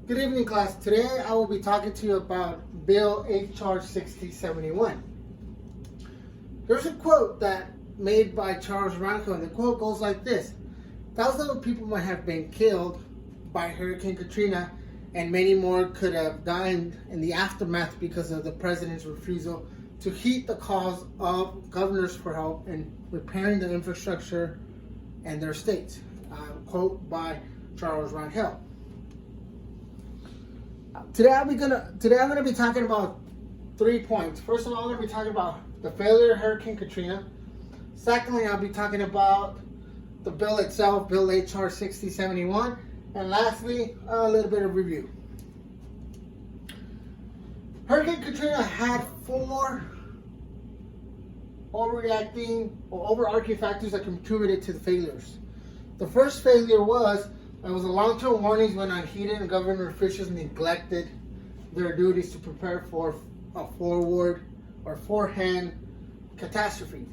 Good evening, class. Today I will be talking to you about Bill H.R. 6071. There's a quote that made by Charles Ranco, and the quote goes like this: "Thousands of people might have been killed by Hurricane Katrina, and many more could have died in the aftermath because of the president's refusal to heed the calls of governors for help in repairing the infrastructure and their states." Quote by Charles Ranco. Today I'm gonna be talking about 3 points. First of all, I'm gonna be talking about the failure of Hurricane Katrina. Secondly, I'll be talking about the bill itself, Bill H.R. 6071, and lastly, a little bit of review. Hurricane Katrina had 4 overarching factors that contributed to the failures. The first failure was the long-term warnings went unheeded, and government officials neglected their duties to prepare for a forehand catastrophe.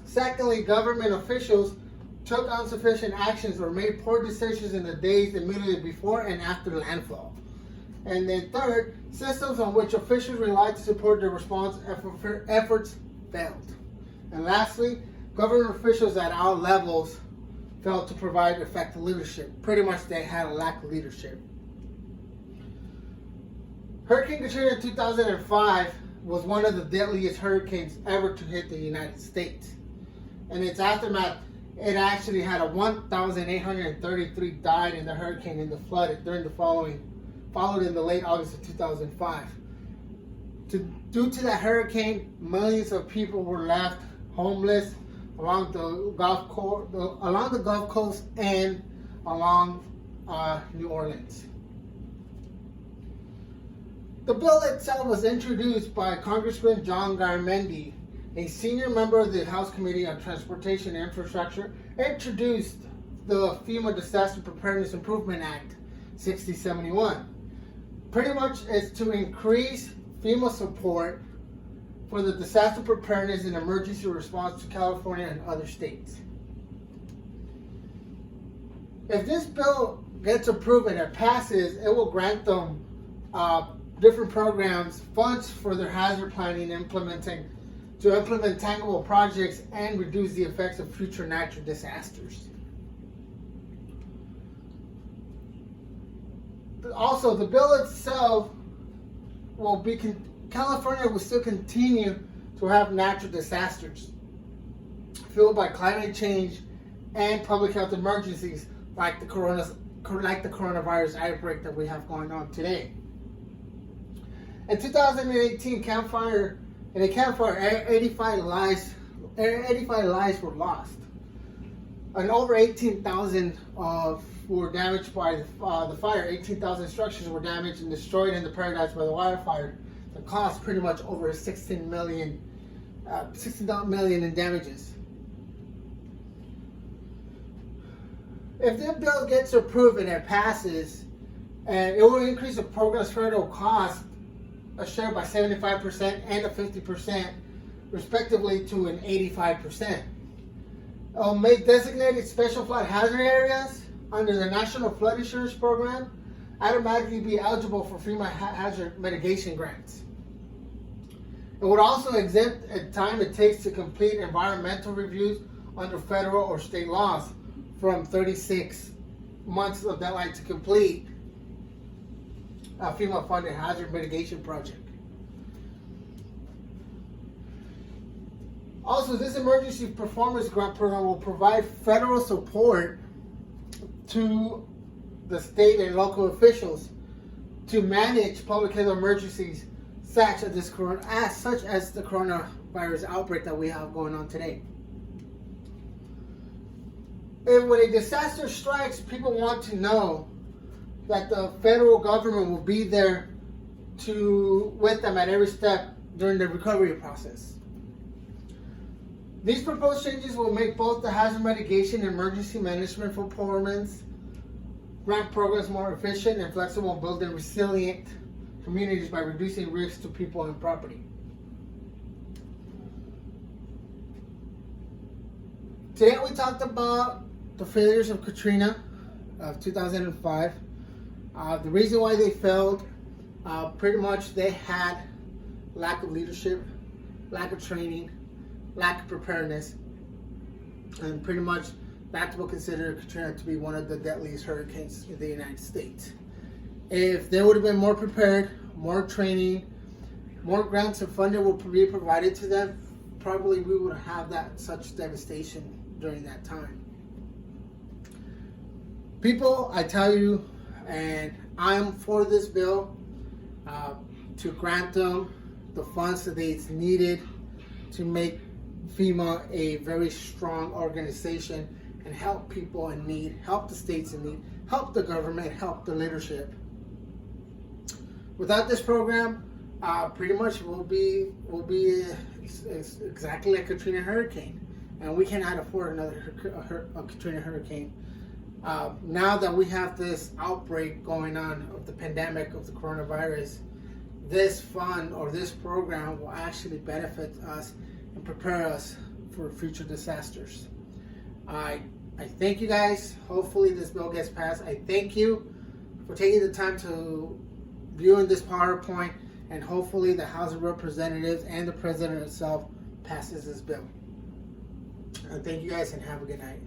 Secondly, government officials took insufficient actions or made poor decisions in the days immediately before and after landfall. And then third, systems on which officials relied to support their response efforts failed. And lastly, government officials at all levels failed to provide effective leadership. Pretty much they had a lack of leadership. Hurricane Katrina in 2005 was one of the deadliest hurricanes ever to hit the United States. In its aftermath, it actually had 1,833 died in the hurricane and the flood followed in the late August of 2005. Due to that hurricane, millions of people were left homeless along the Gulf Coast and along New Orleans. The bill itself was introduced by Congressman John Garamendi, a senior member of the House Committee on Transportation and Infrastructure. Introduced the FEMA Disaster Preparedness Improvement Act 6071. Pretty much is to increase FEMA support for the disaster preparedness and emergency response to California and other states. If this bill gets approved and it passes, it will grant them different programs, funds for their hazard planning, to implement tangible projects and reduce the effects of future natural disasters. Also, the bill itself California will still continue to have natural disasters fueled by climate change and public health emergencies like the coronavirus outbreak that we have going on today. In 2018, 85 lives were lost, and over 18,000 were damaged by the fire. 18,000 structures were damaged and destroyed in the paradise by the wildfire. The cost pretty much over 16 million in damages. If this bill gets approved and it passes, and it will increase the program's federal cost a share by 75% and a 50%, respectively, to an 85%. It will make designated special flood hazard areas under the National Flood Insurance Program automatically be eligible for FEMA hazard mitigation grants. It would also exempt the time it takes to complete environmental reviews under federal or state laws from 36 months of deadline to complete a FEMA funded hazard mitigation project. Also, this emergency performance grant program will provide federal support to the state and local officials to manage public health emergencies such as the coronavirus outbreak that we have going on today. And when a disaster strikes, people want to know that the federal government will be there with them at every step during the recovery process. These proposed changes will make both the hazard mitigation and emergency management performance grant programs more efficient and flexible, and building resilient communities by reducing risks to people and property. Today we talked about the failures of Katrina of 2005. The reason why they failed, pretty much they had lack of leadership, lack of training, lack of preparedness, and pretty much that will consider Katrina to be one of the deadliest hurricanes in the United States. If they would have been more prepared, more training, more grants and funding would be provided to them, probably we would have that such devastation during that time. People, I tell you, and I'm for this bill to grant them the funds that they needed to make FEMA a very strong organization and help people in need, help the states in need, help the government, help the leadership. Without this program, pretty much we'll be exactly like Katrina hurricane, and we cannot afford another Katrina hurricane. Now that we have this outbreak going on of the pandemic of the coronavirus, this fund or this program will actually benefit us and prepare us for future disasters. I thank you guys. Hopefully this bill gets passed. I thank you for taking the time to view this PowerPoint, and hopefully the House of Representatives and the President itself passes this bill. Thank you guys and have a good night.